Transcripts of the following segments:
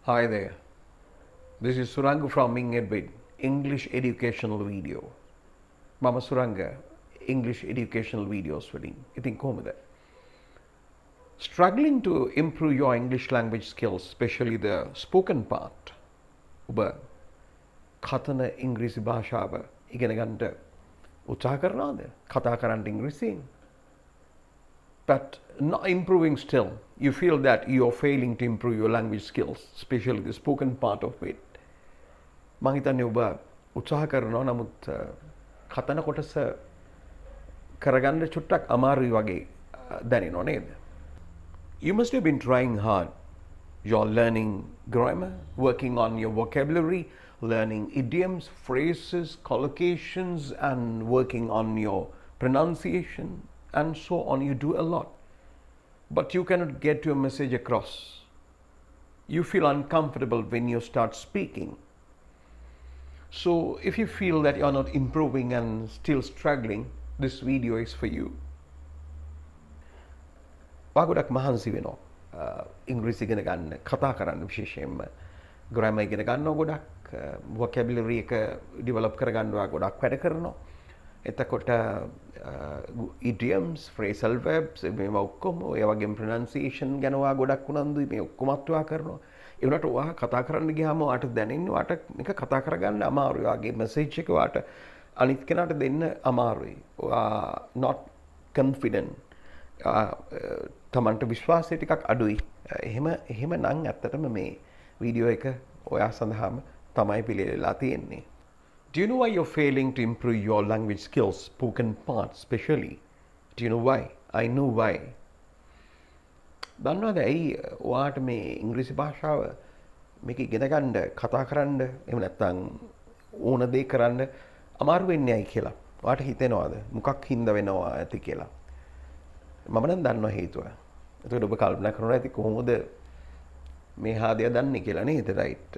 Hi there. This is Suranga from Edwin, English educational video. මම Suranga English educational videos වලින්. ඉතින් කොහොමද? Struggling to improve your English language skills, especially the spoken part. ඔබ කතන ඉංග්‍රීසි භාෂාව ඉගෙන ගන්නට උත්සාහ කරනවද? කතා කරන්න ඉංග්‍රීසියෙන්. But not improving still. You feel that you are failing to improve your language skills, especially the spoken part of it. මං හිතන්නේ ඔබ උත්සාහ කරනවා නමුත් කතන කොටස කරගන්න චුට්ටක් අමාරුයි වගේ දැනෙනව නේද? You must have been trying hard. You're learning grammar, working on your vocabulary, learning idioms, phrases, collocations, and working on your pronunciation, and so on. You do a lot. But you cannot get your message across. You feel uncomfortable when you start speaking. So if you feel that you're not improving and still struggling, this video is for you. ගොඩක් මහන්සි වෙනවා ඉංග්‍රීසි ඉගෙන ගන්න කතා කරන්න විශේෂයෙන්ම ග්‍රෑමර් ඉගෙන ගන්නවා ගොඩක් vocabulary එක develop කරගන්නවා ගොඩක් වැඩ කරනවා එතකොට idioms phrasal verbs මේවා ඔක්කොම ඔය වගේම pronunciation ගැන ඔයා ගොඩක් උනන්දුයි මේ ඔක්කොම අත්වා කරනවා ඒ වුණාට ඔයා කතා කරන්න ගියාම ඔයාට දැනෙන්නේ ඔයාට මේක කතා කරගන්න අමාරුයි ඔයාගේ message එක ඔයාට අනිත් කෙනාට දෙන්න අමාරුයි ඔයා not confident තමන්ට විශ්වාසය ටිකක් අඩුයි. එහෙම නම් ඇත්තටම මේ වීඩියෝ එක ඔයා සඳහාම තමයි පිළිලලා තියෙන්නේ. Do you know why you're failing to improve your language skills, spoken part especially? Do you know why? I know why. දන්නවද ඇයි ඔයාට මේ ඉංග්‍රීසි භාෂාව මේක ඉගෙන ගන්න කතා කරන්න එහෙම නැත්නම් ඕන දේ කරන්න අමාරු වෙන්නේ ඇයි කියලා? ඔයාට හිතෙනවද? මොකක් හින්දා වෙනවා ඇති කියලා? මම නම් දන්නවා හේතුව. එතකොට ඔබ කල්පනා කරනවා ඇති කොහොමද මේ හාදය දන්නේ කියලා නේද? රයිට්.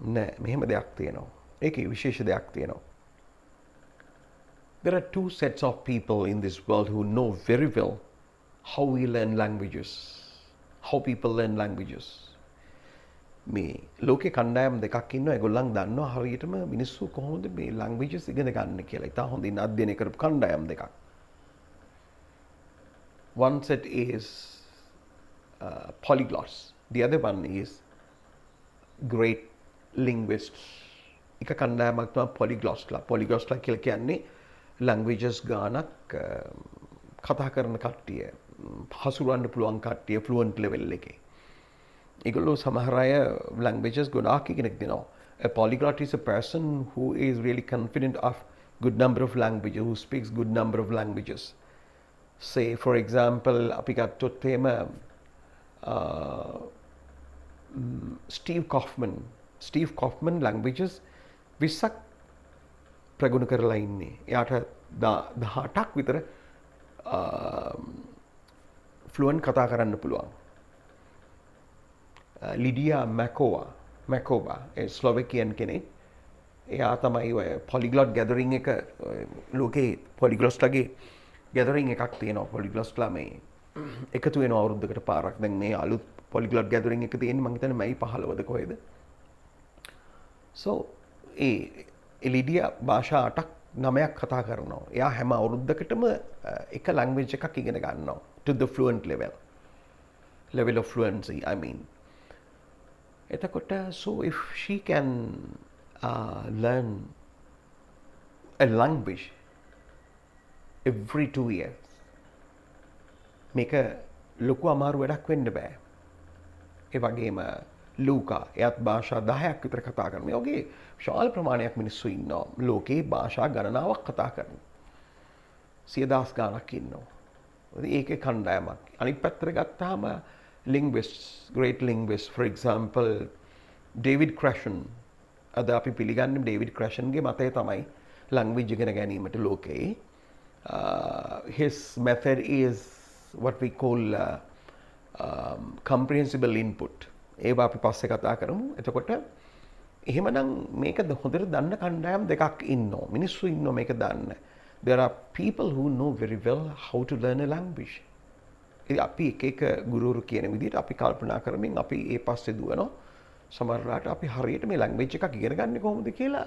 නෑ මෙහෙම දෙයක් තියෙනවා. ඒකේ විශේෂ දෙයක් තියෙනවා. There are two sets of people in this world who know very well how we learn languages. How people learn languages. මේ ලෝකේ කණ්ඩායම් දෙකක් ඉන්නවා. ඒගොල්ලන් දන්නවා හරියටම මිනිස්සු කොහොමද මේ languages ඉගෙන ගන්න කියලා. ඉතින් හොඳින් අධ්‍යයනය කරපු කණ්ඩායම් දෙකක්. One set is polyglots. The other one is great linguists. එක කණ්ඩායමක් තමයි polyglotsලා. polyglotsලා කියලා කියන්නේ languages ගානක් කතා කරන කට්ටිය. හසුරවන්න පුළුවන් කට්ටිය fluent level එකේ. ඒගොල්ලෝ සමහර අය languages ගොඩාක් ඉගෙන දෙනවා. A polyglot is a person who is really confident of good number of languages, who speaks good number of languages. Say for example අපි ගත්තොත් එහෙම Steve Kaufman languages 20ක් ප්‍රගුණ කරලා ඉන්නේ. එයාට 18ක් විතර fluent කතා කරන්න පුළුවන්. ලිඩියා මැකෝවා ඒ ස්ලෝවේකියන් කෙනෙක්. එයා තමයි ඔය polyglot gathering එක ලෝකේ polyglotsලාගේ gathering එකක් තියෙනවා polyglotsලා මේ එකතු වෙනවා අවුරුද්දකට පාරක්. දැන් මේ අලුත් polyglot gathering එක තියෙන්නේ මම හිතන්නේ මැයි 15ද කොහෙද. So ඒ ලිඩියා භාෂා 8ක් 9ක් කතා කරනවා. එයා හැම අවුරුද්දකටම එක language එකක් ඉගෙන ගන්නවා to the fluent level of fluency I mean. එතකොට so if she can learn a language every 2 years මේක ලොකු අමාරු වැඩක් වෙන්න බෑ. ඒ වගේම ලූකා එයාත් භාෂා 10ක් විතර කතා කරනවා. මේ වගේ විශාල ප්‍රමාණයක් මිනිස්සු ඉන්නවා. ලෝකේ භාෂා ගණනාවක් කතා කරන 100,000 ගණක් ඉන්නවා. ඒකේ කණ්ඩායමක්. අනිත් පැත්තට ගත්තාම linguists, great linguists, for example David Krashen. අද අපි පිළිගන්නේ David Krashenගේ මතය තමයි language ඉගෙන ගැනීමට ලෝකේ. His method is what we call comprehensible input. ඒවා අපි පස්සේ කතා කරමු. එතකොට එහෙමනම් මේක හොඳට දන්න කණ්ඩායම් දෙකක් ඉන්නවා. මිනිස්සු ඉන්නවා මේක දන්න. There are people who know very well how to learn a language. අපි එක එක ගුරුවරු කියන විදිහට අපි කල්පනා කරමින් අපි ඒ පස්සේ දුවනවා. සමහරවිට අපි හරියට මේ language එකක් ඉගෙන ගන්න කොහොමද කියලා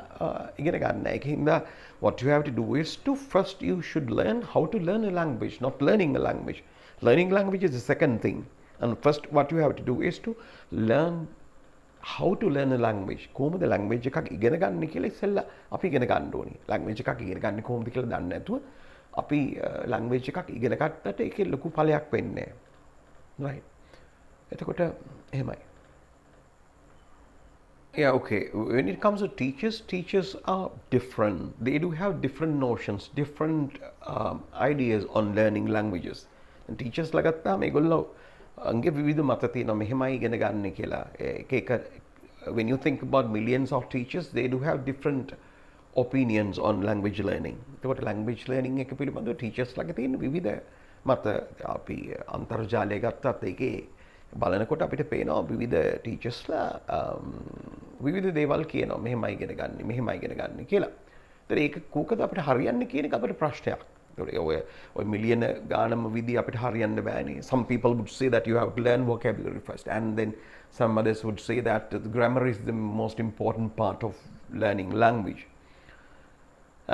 ඉගෙන ගන්න. ඒකින්ද what you have to do is to first you should learn how to learn a language, not learning a language. Learning language is the second thing. And first what you have to do is to learn how to learn a language. කොහොමද language එකක් ඉගෙන ගන්න කියලා ඉස්සෙල්ලා අපි ඉගෙන ගන්න ඕනේ. language එකක් ඉගෙන ගන්න කොහොමද කියලා දන්නේ නැතුව අපි language එකක් ඉගෙන ගන්නට ඒකේ ලොකු ඵලයක් වෙන්නේ නැහැ. right. එතකොට එහෙමයි. Yeah, okay. When it comes to teachers, teachers are different. They do have different notions, different ideas on learning languages. And teachers ලගත්තාම ඒගොල්ලෝ අංගේ විවිධ මත තියෙනවා මෙහෙමයි ඉගෙන ගන්න කියලා. ඒක when you think about millions of teachers, they do have different opinions on language learning. ඒකට language learning එක පිළිබඳව teachers ළඟ තියෙන විවිධ මත අපි අන්තර්ජාලය ගත්තත් ඒකේ බලනකොට අපිට පේනවා විවිධ ටීචර්ස්ලා විවිධ දේවල් කියනවා මෙහෙමයි ඉගෙන ගන්න මෙහෙමයි ඉගෙන ගන්න කියලා. ඒතර ඒක කෝකද අපිට හරියන්නේ කියන එක අපිට ප්‍රශ්නයක්. ඔය මිලියන ගානම විදි අපිට හරියන්න බෑනේ. Some people would say that you have to learn vocabulary first, and then some others would say that the grammar is the most important part of learning language.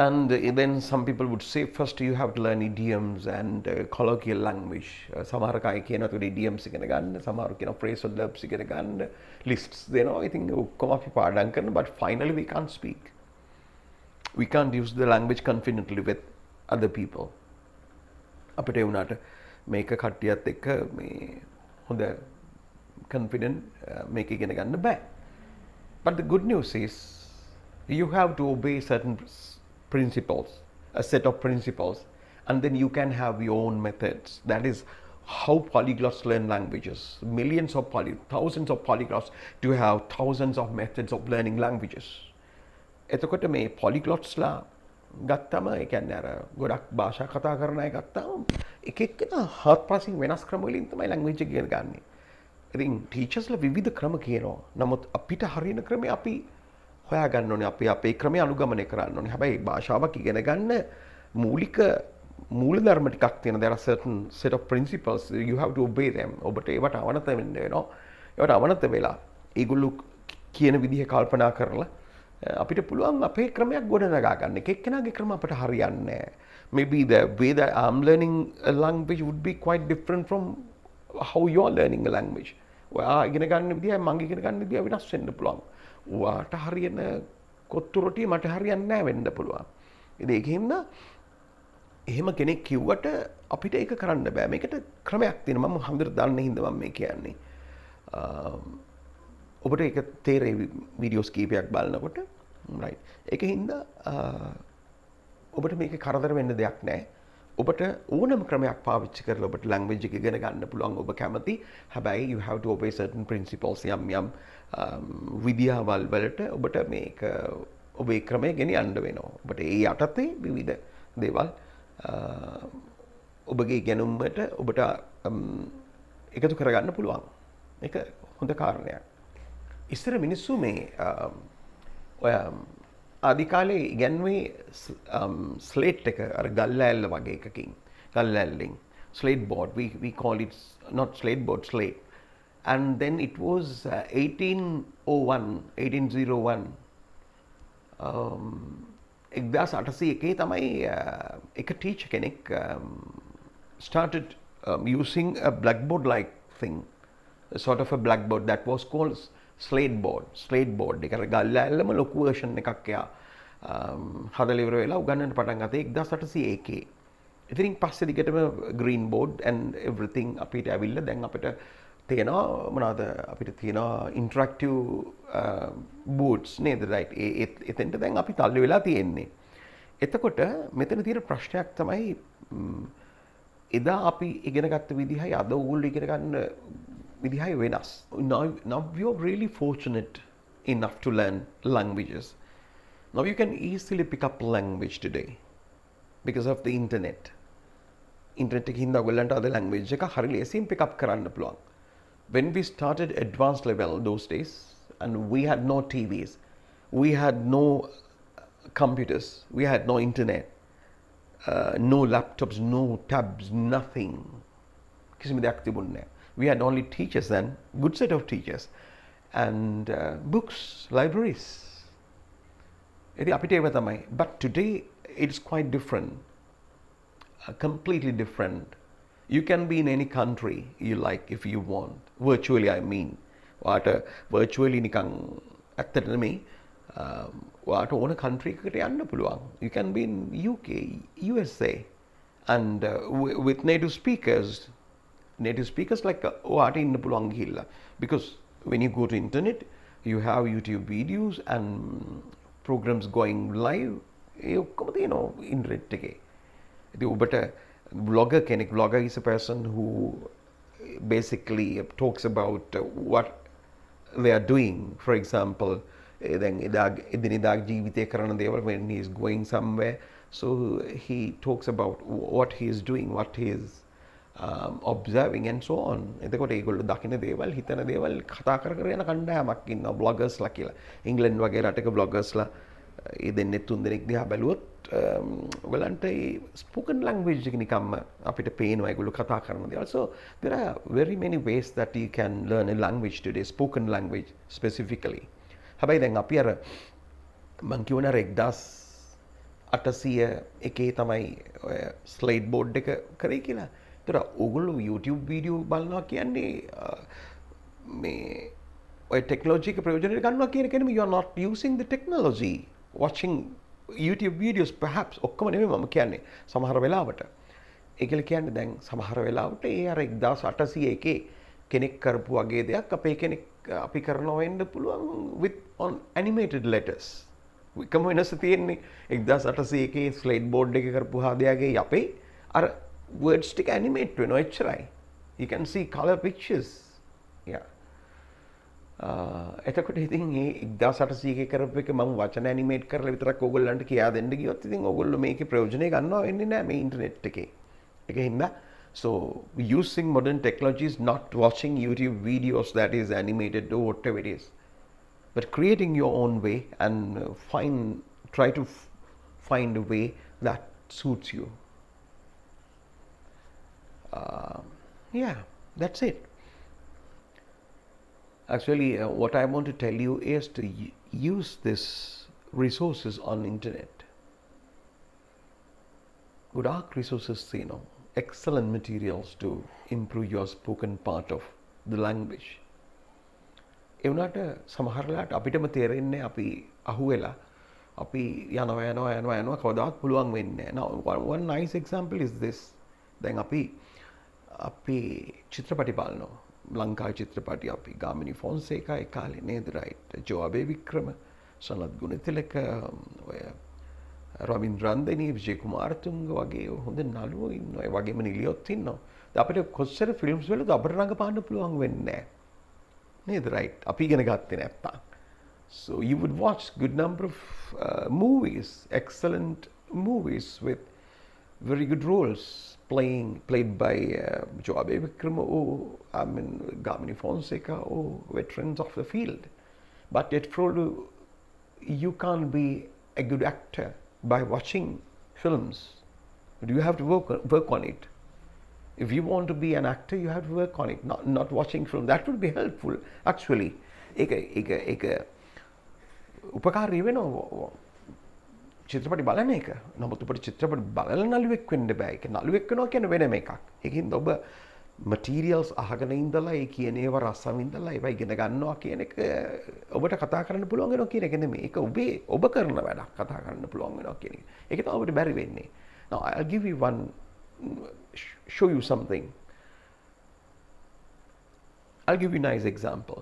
And then some people would say first you have to learn idioms and colloquial language. සමහර අය කියනවා ඒකට idioms ඉගෙන ගන්න, සමහර කියනවා phrasal verbs ඉගෙන ගන්න, lists දෙනවා. I think ඔක්කොම අපි පාඩම් කරනවා, but finally we can't speak. We can't use the language confidently with other people. අපිට ඒ වුණාට මේක කට්ටියත් එක්ක මේ හොඳ confident මේක ඉගෙන ගන්න බෑ. But the good news is you have to obey certain principles, a set of principles, and then you can have your own methods. That is how polyglots learn languages. Thousands of polyglots do have thousands of methods of learning languages. එතකොට මේ polyglotsලා ගත්තම ඒ කියන්නේ අර ගොඩක් භාෂා කතා කරන අය ගත්තාම එක එක්කෙනා හත්පසින් වෙනස් ක්‍රම වලින් තමයි language එක ඉගෙන ගන්න. ඉතින් teachersලා විවිධ ක්‍රම කියනවා. නමුත් අපිට හරියන ක්‍රමය අපි හොයාගන්න ඕනේ. අපි අපේ ක්‍රමය අනුගමනය කරන්න ඕනේ. හැබැයි භාෂාවක් ඉගෙන ගන්න මූලික මූලධර්ම ටිකක් තියෙන. There are certain set of principles you have to obey them. ඔබට ඒවට අවනත වෙන්න වෙනවා. ඒවට අවනත වෙලා ඒගොල්ලෝ කියන විදිහ කල්පනා කරලා අපිට පුළුවන් අපේ ක්‍රමයක් ගොඩනගා ගන්න. එක එක්කෙනාගේ ක්‍රම අපිට හරියන්නේ නැහැ. Maybe the way that I'm learning a language would be quite different from how you are learning a language. ඔයා ඉගෙන ගන්න විදිය මම ඉගෙන ගන්න විදිය වෙනස් වෙන්න පුළුවන්. ඔයාට හරියන කොත්තු රොටිය මට හරියන්නේ නැහැ වෙන්න පුළුවන්. ඉතින් ඒකෙන්ද එහෙම කෙනෙක් කිව්වට අපිට ඒක කරන්න බෑ. මේකට ක්‍රමයක් තියෙනවා. මම හඳුර දන්නේ හින්දා මම මේ කියන්නේ. ඔබට ඒක තේරෙයි වීඩියෝස් කීපයක් බලනකොට. right. ඒකින්ද ඔබට මේක කරදර වෙන්න දෙයක් නැහැ. ඔබට ඕනම ක්‍රමයක් පාවිච්චි කරලා ඔබට language එක ඉගෙන ගන්න පුළුවන් ඔබ කැමති. හැබැයි you have to obey certain principles යම් විද්‍යාවල් වලට ඔබට මේක ඔබේ ක්‍රමය ගෙනියන්න වෙනවා. ඔබට ඒ යටතේ විවිධ දේවල් ඔබගේ ඉගෙනුමට ඔබට එකතු කරගන්න පුළුවන්. ඒක හොඳ කාරණයක්. ඉස්සර මිනිස්සු මේ ඔය ආදි කාලේ ඉගෙනුවේ ස්ලේට් එක අර ගල්ලෑල්ල වගේ එකකින්. ගල්ලෑල්ලෙන් slate board, we call it not slate board, slate. And then it was 1801 1801 තමයි එක teacher කෙනෙක් started using a blackboard like thing, a sort of a blackboard that was called slate board. ඒක ගල්ලෑල්ලම ලොකු version එකක් එයා හදලා ඉවර වෙලා උගන්නන්න පටන් ගත්තේ 1801. ඉතින් පස්සේ දිගටම green board and everything අපිට ඇවිල්ලා දැන් අපිට තියෙනවා මොනවාද අපිට තියෙනවා interactive boards නේද, right? එතෙන්ට දැන් අපි තල්ලු වෙලා තියෙන්නේ. එතකොට මෙතන තියෙන ප්‍රශ්නයක් තමයි එදා අපි ඉගෙන ගත්ත විදිහයි අද ඕගොල්ලෝ ඉගෙන ගන්න විදිහයි වෙනස්. Now we are really fortunate enough to learn languages. Now you can easily pick up language today because of the internet. Internet එකකින් ඔයගොල්ලන්ට අද language එක හරිය ලේසියෙන් pick up කරන්න පුළුවන්. When we started advanced level those days and we had no TVs, we had no computers, we had no internet, no laptops, no tabs, nothing. කිසිම දෙයක් තිබුණේ නැහැ. We had only teachers then, good set of teachers. and books, libraries. But today it's quite different, completely different. You can be in any country you like if you want. Virtually, I mean. Virtually නිකන් ඇත්තට නෙමෙයි. ඔයාට ඕන country එකකට යන්න පුළුවන්. You can be in UK, USA, and with native speakers like ඔයාට ඉන්න පුළුවන් ගිහිල්ලා. Because when you go to internet, you have YouTube videos and programs going live. ඒ ඔක්කොම තියෙනවා ඉන්ටර්නෙට් එකේ. ඉතින් ඔබට blogger is a person who basically talks about what they are doing. For example, එදිනෙදා ජීවිතය කරන දේවල් when he is going somewhere, so he talks about what he is doing, what he is observing and so on. එතකොට ඒගොල්ලෝ දකින දේවල්, හිතන දේවල් කතා කර කර යන කණ්ඩායමක් ඉන්නවා බ්ලොගර්ස්ලා කියලා. ඉංග්ලන්ඩ් වගේ රටක බ්ලොගර්ස්ලා ඒ දෙන්නේ තුන් දෙනෙක් දිහා බැලුවොත් ඔයගලන්ට ඒ ස්පෝකන් ලැන්ග්වේජ් එක නිකම්ම අපිට පේනවා ඒගොල්ලෝ කතා කරන දේවල්. So there are very many ways that you can learn a language today, spoken language specifically. හැබැයි දැන් අපි අර මං කියවන 1801 තමයි ඔය ස්ලේඩ් බෝඩ් එක කරේ කියලා. ඒතර ඕගොල්ලෝ YouTube වීඩියෝ බලනවා කියන්නේ මේ ඔය ටෙක්නොලොජි එක ප්‍රයෝජනෙට ගන්නවා කියන එක නෙමෙයි. You are not using the technology. Watching YouTube videos perhaps ඔක්කොම නෙමෙයි මම කියන්නේ. සමහර වෙලාවට ඒකල කියන්නේ දැන් සමහර වෙලාවට ඒ අර 1801 කෙනෙක් කරපු වගේ දෙයක් අපි කරනවා වෙන්න පුළුවන් with on animated letters. එකම වෙනස තියෙන්නේ 1801 ස්ලේඩ් බෝඩ් එක කරපු හාදයාගේ අපේ අර words ටික animate වෙනවා එච්චරයි. You can see color pictures. Yeah. එතකොට ඉතින් මේ 1801 කරපු එක මම වචන ඇනිමේට් කරලා විතරක් ඕගොල්ලන්ට කියා දෙන්න ගියොත් ඉතින් ඕගොල්ලෝ මේකේ ප්‍රයෝජනෙ ගන්නවා වෙන්නේ නැහැ මේ ඉන්ටර්නෙට් එකේ. ඒකින්ද so using modern technologies, not watching YouTube videos that is animated or whatever it is, but creating your own way and try to find a way that suits you. Yeah, that's it. Actually, what I want to tell you is to use these resources on internet. Gොඩාක් resources තියෙනවා. Excellent materials to improve your spoken part of the language. ඒ වුණාට සමහර වෙලාවට අපිටම තේරෙන්නේ අපි අහුවෙලා අපි යනවා කවදාවත් පුළුවන් වෙන්නේ නැහැ. Now one nice example is this. දැන් අපි චිත්‍රපටි බලනවා. ලංකාවේ චිත්‍රපටි අපි ගාමිණී ෆොන්සේකා ඒ කාලේ නේද රයිට් ජෝබේ වික්‍රම සනත් ගුණතිලක ඔය රවීන්ද්‍රන්දනී විජේ කුමාරතුංග වගේ හොඳ නළුවෝ ඉන්නවා ඒ වගේම නිලියොත් ඉන්නවා අපිට කොච්චර ෆිල්ම්ස් වලද අපිට රඟපාන්න පුළුවන් වෙන්නේ නැහැ නේද රයිට් අපි ඉගෙන ගත්තේ නැත්තම් so you would watch good number of movies, excellent movies with very good roles played by Joabe Vikrama or Gamini Fonseca or veterans of the field. But yet, you can't be a good actor by watching films. But you have to work on it. If you want to be an actor, you have to work on it. Not watching film. That would be helpful. Actually, එක උපකාරී වෙනවා. චිත්‍රපටි බලන එක. නමුත් ඔබට චිත්‍රපටි බලලා නළුවෙක් වෙන්න බෑ. ඒක නළුවෙක් වෙනවා කියන්නේ වෙනම එකක්. ඒකින්ද ඔබ materials අහගෙන ඉඳලා ඒ කියන ඒවා රසම ඉඳලා ඒවා ඉගෙන ගන්නවා කියන එක ඔබට කතා කරන්න පුළුවන් වෙනවා කියන එක නෙමෙයි. ඒක ඔබ කරන වැඩක් කතා කරන්න පුළුවන් වෙනවා කියන එක. ඒක තමයි ඔබට බැරි වෙන්නේ. Now I'll give you show you something. I'll give you a nice example.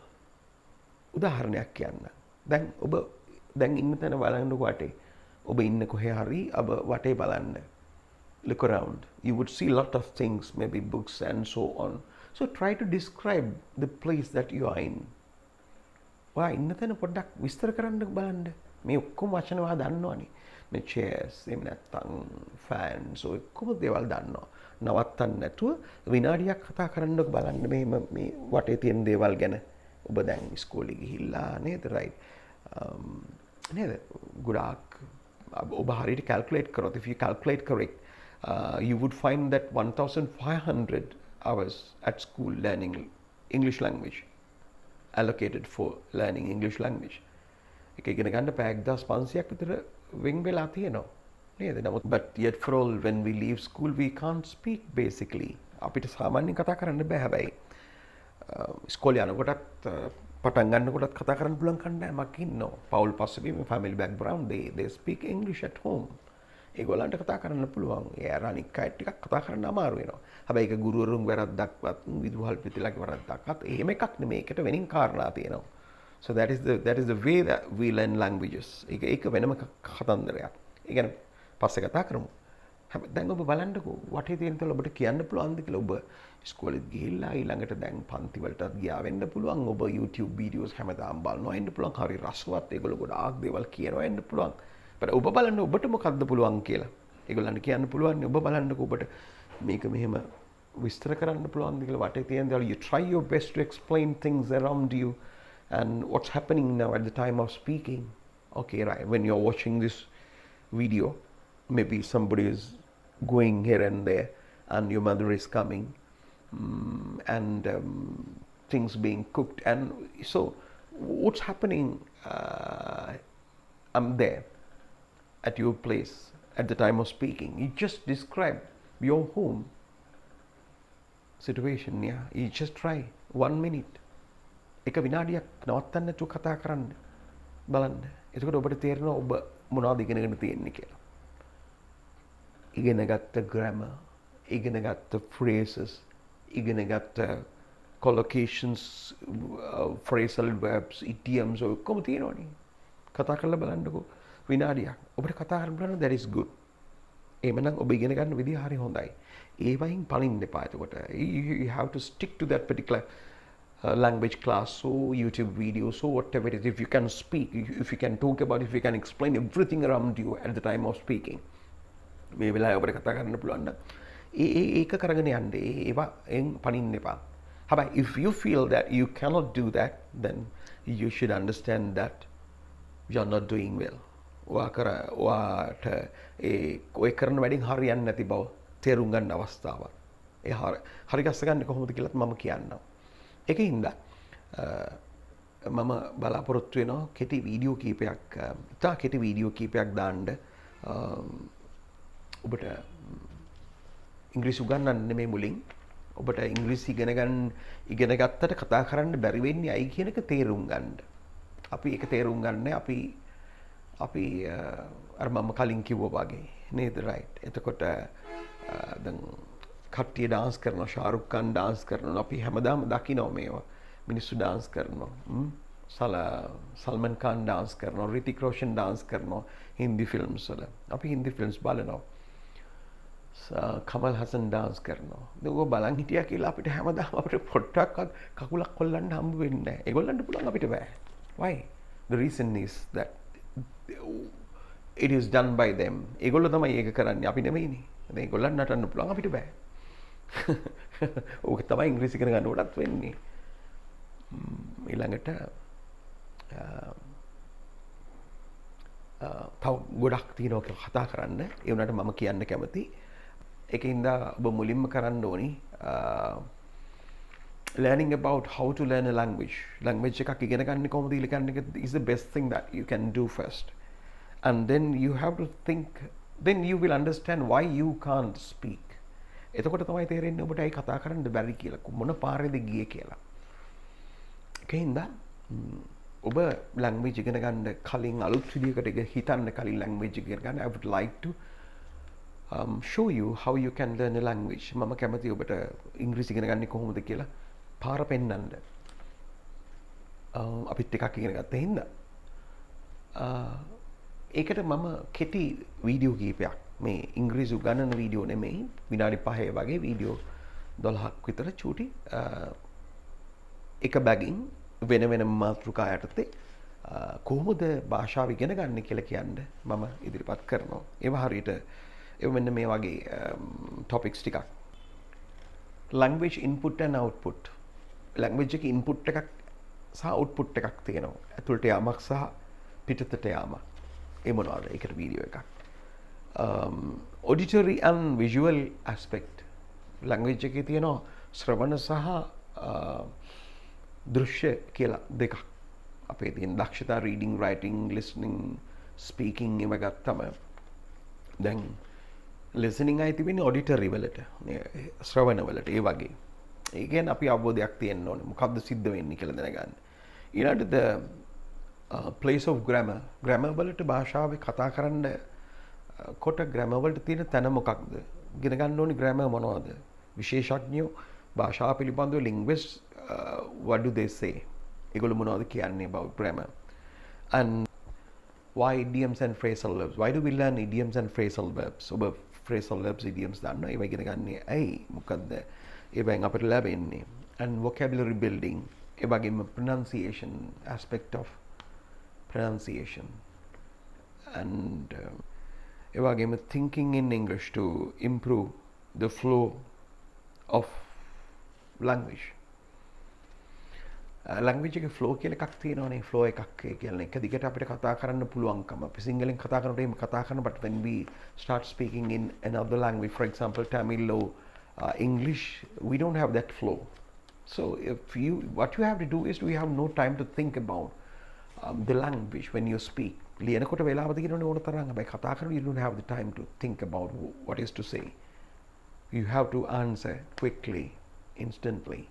උදාහරණයක් කියන්න. දැන් ඉන්න තැන බලන්නකො වටේ. ඔබ ඉන්න කොහේ හරි ඔබ වටේ බලන්න. Look around. You would see a lot of things, maybe books and so on. So try to describe the place that you are in. ඔයා ඉන්න තැන පොඩ්ඩක් විස්තර කරන්න බලන්න. මේ ඔක්කොම වචන ඔයා දන්නවනේ. මේ chairs, එහෙම නැත්නම් fans, ඔය ඔක්කොම දේවල් දන්නවා. නවත්තන්න නැතුව විනාඩියක් කතා කරන්නකො බලන්න මේ වටේ තියෙන දේවල් ගැන. ඔබ දැන් ඉස්කෝලේ ගිහිල්ලා නේද right? නේද? ගොඩාක් ඔබ හරියට calculate කරොත් if you calculate correct, you would find that 1,500 hours at school learning English language. allocated for learning English language. එක ඉගෙන ගන්න පැයක් 1500ක් විතර වෙන් වෙලා තියෙනවා. නේද? නමුත් but yet for all when we leave school we can't speak basically. අපිට සාමාන්‍යයෙන් කතා කරන්න බෑ හැබැයි. ඉස්කෝලේ යනකොටත් පටන් ගන්නකොටත් කතා කරන්න පුළුවන් කණ්ඩායමක් ඉන්නවා. පවුල් පසුබිම family background they speak English at home. ඒගොල්ලන්ට කතා කරන්න පුළුවන්. ඒ අර අනික් අය ටිකක් කතා කරන්න අමාරු වෙනවා. හැබැයි ඒක ගුරුවරුන් වැරද්දක්වත් විදුහල්පතිලාගේ වැරද්දක්වත් එහෙම එකක් නෙමෙයි. ඒකට වෙනින් කාරණා තියෙනවා. So that is the way that we learn languages. ඒක වෙනම කතන්දරයක්. ඒ කියන්නේ පස්සේ කතා කරමු. හැබැයි දැන් ඔබ බලන්නකෝ වටේ තියෙන තල ඔබට කියන්න පුළුවන්ද කියලා. ඔබ ඉස්කෝලේත් ගිහිල්ලා ඊළඟට දැන් පන්ති වලටත් ගියා වෙන්න පුළුවන්. ඔබ YouTube videos හැමදාම බලනවා වෙන්න පුළුවන්. හරි රසවත් ඒගොල්ලෝ ගොඩාක් දේවල් කියනවා වෙන්න පුළුවන්. but ඔබ බලන්න ඔබට මොකද්ද පුළුවන් කියලා. ඒගොල්ලන්ට කියන්න පුළුවන් ඔබ බලන්නකෝ ඔබට මේක මෙහෙම විස්තර කරන්න පුළුවන්ද කියලා වටේ තියෙන දේවල්. You try your best to explain things around you and what's happening now at the time of speaking. Okay, right. When you're watching this video, maybe somebody is going here and there and your mother is coming and things being cooked, and so what's happening I'm there at your place at the time of speaking. You just describe your home situation. Yeah, you just try 1 minute. එක විනාඩියක් නවත්තන්න නැතුව කතා කරන්න බලන්න. එතකොට ඔබට තේරෙනවා ඔබ මොනවද ඉගෙනගෙන තියෙන්නේ කියලා. ඉගෙනගත්ත grammar, ඉගෙනගත්ත phrases, ඉගෙනගත්ත collocations, phrasal verbs, idioms ඔක්කොම තියෙනවනේ. කතා කරලා බලන්නකෝ විනාඩියක්. ඔබට කතා කරන්න බලන්න that is good. එහෙමනම් ඔබ ඉගෙන ගන්න විදිය හරි හොඳයි. ඒ වයින් පලින්න එපා. එතකොට you have to stick to that particular language class or YouTube videos or whatever it is. If you can speak, if you can talk about, if you can explain everything around you at the time of speaking, මේ වෙලාවේ ඔබට කතා කරන්න පුළුවන් නම් ඒක කරගෙන යන්න. ඒවා එන් පනින්න එපා. හැබැයි if you feel that you cannot do that, then you should understand that you are not doing well. ඔයාට ඔය කරන වැඩෙන් හරියන්නේ නැති බව තේරුම් ගන්න අවස්ථාවක්. ඒ හරි ගස්ස ගන්න කොහොමද කියලාත් මම කියන්නම්. ඒකින්ද මම බලාපොරොත්තු වෙනවා කෙටි වීඩියෝ කීපයක් ඉතා කෙටි වීඩියෝ කීපයක් දාන්න ඔබට ඉංග්‍රීසි උගන්වන්න නෙමෙයි මුලින් ඔබට ඉංග්‍රීසි ඉගෙන ගත්තට කතා කරන්න බැරි වෙන්නේ ඇයි කියන එක තේරුම් ගන්න. අපි ඒක තේරුම් ගන්න අපි අර මම කලින් කිව්වා වගේ නේද රයිට්. එතකොට දැන් කට්ටිය ඩාන්ස් කරනවා, ශාරුක් ඛාන් ඩාන්ස් කරනවා. අපි හැමදාම දකිනවා මේවා. මිනිස්සු ඩාන්ස් කරනවා. සල්මන් ඛාන් ඩාන්ස් කරනවා, රිතික් රෝෂන් ඩාන්ස් කරනවා හින්දි ෆිල්ම්ස් වල. අපි හින්දි ෆිල්ම්ස් බලනවා. කමල් හසන් ඩාන්ස් කරනවා. ඒක බලන් හිටියා කියලා අපිට හැමදාම අපිට පොට්ටක්වත් කකුලක් කොල්ලන්න හම්බ වෙන්නේ නැහැ. ඒගොල්ලන්ට පුළුවන් අපිට බෑ. Why? The reason is that it is done by them. ඒගොල්ලෝ තමයි ඒක කරන්නේ. අපි නෙමෙයිනේ. ඒගොල්ලන් නටන්න පුළුවන් අපිට බෑ. ඕක තමයි ඉංග්‍රීසි ඉගෙන ගන්න උඩත් වෙන්නේ. ඊළඟට තව ගොඩක් තියෙනවා කියලා කතා කරන්න. ඒ වුණාට මම කියන්න කැමති. ඒකින්ද ඔබ මුලින්ම කරන්න ඕනි learning about how to learn a language. Language එකක් ඉගෙන ගන්න කොහොමද ඉගෙන ගන්න එක is the best thing that you can do first. And then you have to think, then you will understand why you can't speak. එතකොට තමයි තේරෙන්නේ ඔබට ඇයි කතා කරන්න බැරි කියලා. මොන පාරේද ගියේ කියලා. ඒකින්ද ඔබ language ඉගෙන ගන්න කලින් අලුත් විදියකට හිතන්න කලින් language ඉගෙන ගන්න I would like to show you how you can learn a language. මම කැමති ඔබට ඉංග්‍රීසි ඉගෙන ගන්න කොහොමද කියලා පාර පෙන්නන්න. අපිත් එකක් ඉගෙන ගත්තා හින්දා ඒකට මම කෙටි වීඩියෝ කීපයක් මේ ඉංග්‍රීසි උගන්වන වීඩියෝ නෙමෙයි විනාඩි 5 වගේ වීඩියෝ 12ක් විතර චූටි එක බැගින් වෙන වෙනම මාතෘකා යටතේ කොහොමද භාෂාව ඉගෙන ගන්න කියලා කියන්න මම ඉදිරිපත් කරනවා. ඒවා හරියට ඒ මෙන්න මේ වගේ ටොපික්ස් ටිකක්. language input and output. language එකේ input එකක් සහ output එකක් තියෙනවා. ඇතුළට යාමක් සහ පිටතට යාමක්. ඒ මොනවාද? ඒකට වීඩියෝ එකක්. auditory and visual aspect. language එකේ තියෙනවා ශ්‍රවණ සහ දෘශ්‍ය කියලා දෙකක් අපේ තියෙන දක්ෂතා රීඩිං රයිටිං ලිස්නිං ස්පීකිං ඒව ගත්තම දැන් ලිසනිං අයි තිබෙන්නේ ඔඩිටරි වලට ශ්‍රවණ වලට ඒ වගේ ඒ කියන්නේ අපි අවබෝධයක් තියෙන්න ඕනේ මොකද්ද සිද්ධ වෙන්නේ කියලා දැනගන්න ඊළඟට place of grammar වලට භාෂාවේ කතා කරන්න කොට grammar වලට තියෙන තැන මොකක්ද ඉගෙන ගන්න ඕනේ grammar මොනවද විශේෂඥයෝ භාෂා පිළිබඳව linguists what do they say ඒගොල්ලෝ මොනවද කියන්නේ about grammar and why idioms and phrasal verbs why do we learn idioms and phrasal verbs ඔබ phrasal verbs idioms දන්නවා ඒවා ඉගෙන ගන්නේ ඇයි මොකද්ද ඒවෙන් අපිට ලැබෙන්නේ and vocabulary building ඒ වගේම pronunciation aspect of pronunciation and ඒ වගේම thinking in English to improve the flow of language language එකේ flow කියලා එකක් තියෙනවානේ flow එකක් කියලා එක දිගට අපිට කතා කරන්න පුළුවන්කම අපි සිංහලෙන් කතා කරනකොට එහෙම කතා කරන but when we start speaking in another language for example Tamil or English we don't have that flow so what you have to do is you have no time to think about the language when you speak ලියනකොට වෙලාව දෙකිනුනේ ඕන තරම් හැබැයි කතා කරනකොට you don't have the time to think about what is to say you have to answer quickly instantly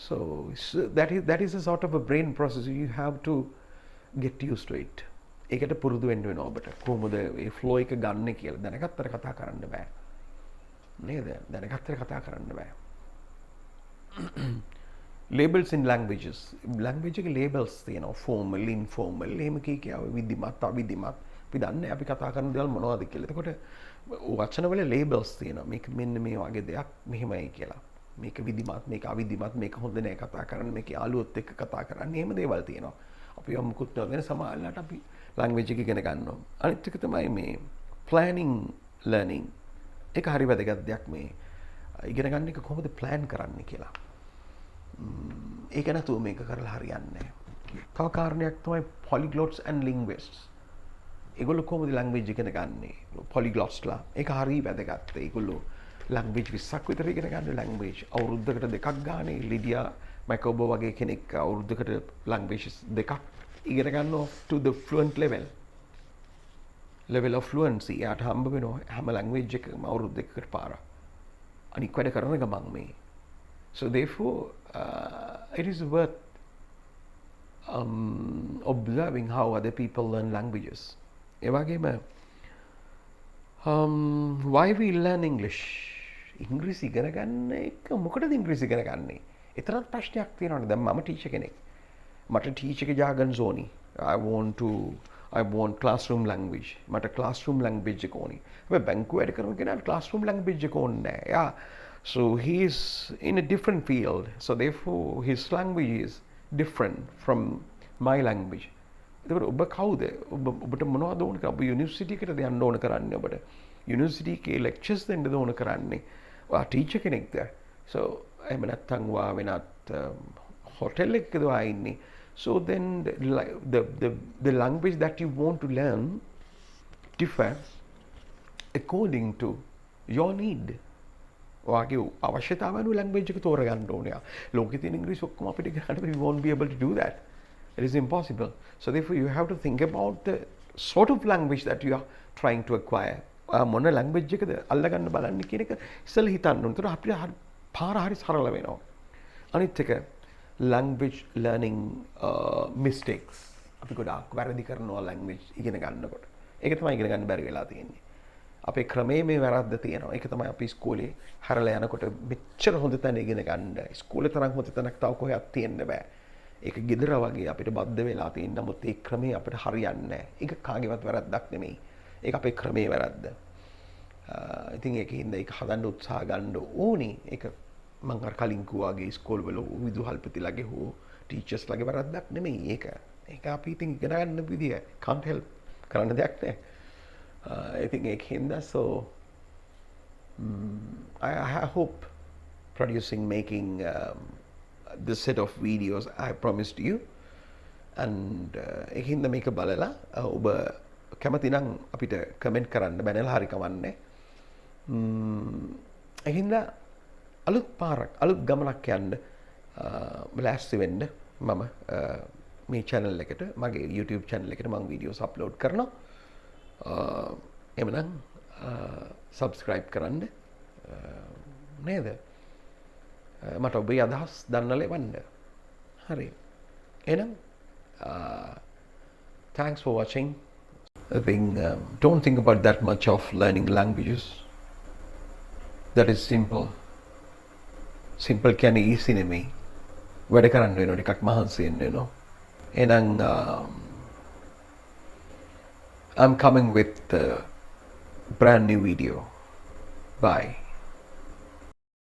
so that is a sort of a brain process you have to get used to it ඒකට පුරුදු වෙන්න වෙනවා ඔබට කොහොමද මේ flow එක ගන්න කියලා දැනගත්තට කතා කරන්න බෑ නේද දැනගත්තට කතා කරන්න බෑ labels in languages language එකේ labels තියෙනවා formal informal එහෙම කියව විධිමත් අවිධිමත් අපි දන්නේ අපි කතා කරන දේවල් මොනවද කියලා. එතකොට වචන වල labels තියෙනවා. මේක මෙන්න මේ වගේ දෙයක් මෙහෙමයි කියලා. මේක විධිමත් මේක අවිධිමත් මේක හොඳ නෑ කතා කරන්න මේක යාළුවොත් එක්ක කතා කරන්න එහෙම දේවල් තියෙනවා. අපි යම් මුකුත් නොදැන සමහරවිට අපි language එක ඉගෙන ගන්නවා. අනිත් එක තමයි මේ planning learning ඒක හරි වැදගත් දෙයක් මේ ඉගෙන ගන්න එක කොහොමද plan කරන්න කියලා. ඒක නැතුව මේක කරලා හරියන්නේ නැහැ. තව කාරණයක් තමයි polyglots and linguists. ඒගොල්ලෝ කොහොමද language ඉගෙන ගන්නේ? polyglotsලා. ඒක හරි වැදගත්. ඒගොල්ලෝ language 20ක් විතර ඉගෙන ගන්න language. අවුරුද්දකට දෙකක් ගානේ ලිඩියා මැකෝබෝ වගේ කෙනෙක් අවුරුද්දකට languages දෙකක් ඉගෙන ගන්නවා to the fluent level of fluency. යාට හම්බ වෙනවා හැම language එකකම අවුරුදු දෙකකට පාරක්. අනික් වැඩ කරන ගමන් මේ so therefore it is worth observing how other people learn languages. ඒ වගේම why we learn English? ඉංග්‍රීසි ඉගෙන ගන්න එක මොකටද ඉංග්‍රීසි ඉගෙන ගන්නේ? ඒතරම් ප්‍රශ්නයක් තියෙනවනේ. දැන් මම ටීචර් කෙනෙක්. මට ටීචර් එක jargons ඕනි. I want classroom language. මට classroom language එක ඕනි. හැබැයි බැංකුව වැඩ කරන කෙනාට classroom language එක ඕනේ නැහැ. Yeah. So he is in a different field. So therefore his language is different from my language. එතකොට ඔබ කවුද? ඔබට මොනවද ඕන කරන්නේ? ඔබ යුනිවර්සිටි එකට යන්න ඕන කරන්නේ ඔබට. යුනිවර්සිටි එකේ ලෙක්චර්ස් දෙන්නද ඕන කරන්නේ. ඔයා ටීචර් කෙනෙක්ද? So එහෙම නැත්නම් ඔයා වෙනත් හොටෙල් එකකද ඔයා ඉන්නේ? So then the language that you want to learn differs according to your need. ඔයාගේ අවශ්‍යතාව අනුව language එක තෝරගන්න ඕනේ. ලෝකෙ තියෙන ඉංග්‍රීසි ඔක්කොම අපිට ගන්න we won't be able to do that. It is impossible. So therefore you have to think about the sort of language that you are trying to acquire. මොන language එකද අල්ලගන්න බලන්න කියන එක ඉස්සෙල්ලා හිතන්න ඕනේ. ඒතර අපිට පාර හරි සරල වෙනවා. අනිත් එක language learning mistakes. අපි ගොඩාක් වැරදි කරනවා language ඉගෙන ගන්නකොට. ඒක තමයි ඉගෙන ගන්න බැරි වෙලා තියෙන්නේ. අපේ ක්‍රමයේ මේ වැරද්ද තියෙනවා. ඒක තමයි අපි ඉස්කෝලේ හරලා යනකොට මෙච්චර හොඳ තැන ඉගෙන ගන්න. ඉස්කෝලේ තරම් හොඳ තැනක් තව කොහෙවත් තියෙන්න බෑ. ඒක ගෙදර වගේ අපිට බද්ධ වෙලා තියෙන. නමුත් ඒ ක්‍රමයේ අපිට හරියන්නේ නැහැ. ඒක කාගේවත් වැරද්දක් නෙමෙයි. ඒක අපේ ක්‍රමයේ වැරද්ද. ඉතින් ඒකින්ද ඒක හදන්න උත්සාහ ගන්න ඕනේ. ඒක මම අර කලින් කිව්වාගේ ඉස්කෝලවල විදුහල්පතිලාගේ හෝ ටීචර්ස්ලාගේ වැරද්දක් නෙමෙයි ඒක. ඒක අපි ඉතින් ඉගෙන ගන්න විදිය can't help කරන්න දෙයක් නැහැ. I think Ekhinda, so I hope making this set of videos I promised you and Ekhinda make a balala ඔබ කැමති නම් අපිට කමෙන්ට් කරන්න බැනලා හරි කවන්නේ Ekhinda අලුත් පාරක් අලුත් ගමනක් යන්න ලෑස්ති වෙන්න මම මේ channel එකට මගේ YouTube channel එකට මම videos upload කරනවා එමනම් subscribe කරන්න නේද මට ඔබේ අදහස් දන්න ලෙවන්න හරි එහෙනම් thanks for watching I think don't think about that much of learning languages that is simple කියන්නේ easy නෙමෙයි වැඩ කරන්න වෙනවා ටිකක් මහන්සි වෙන්න වෙනවා එහෙනම් I'm coming with a brand new video bye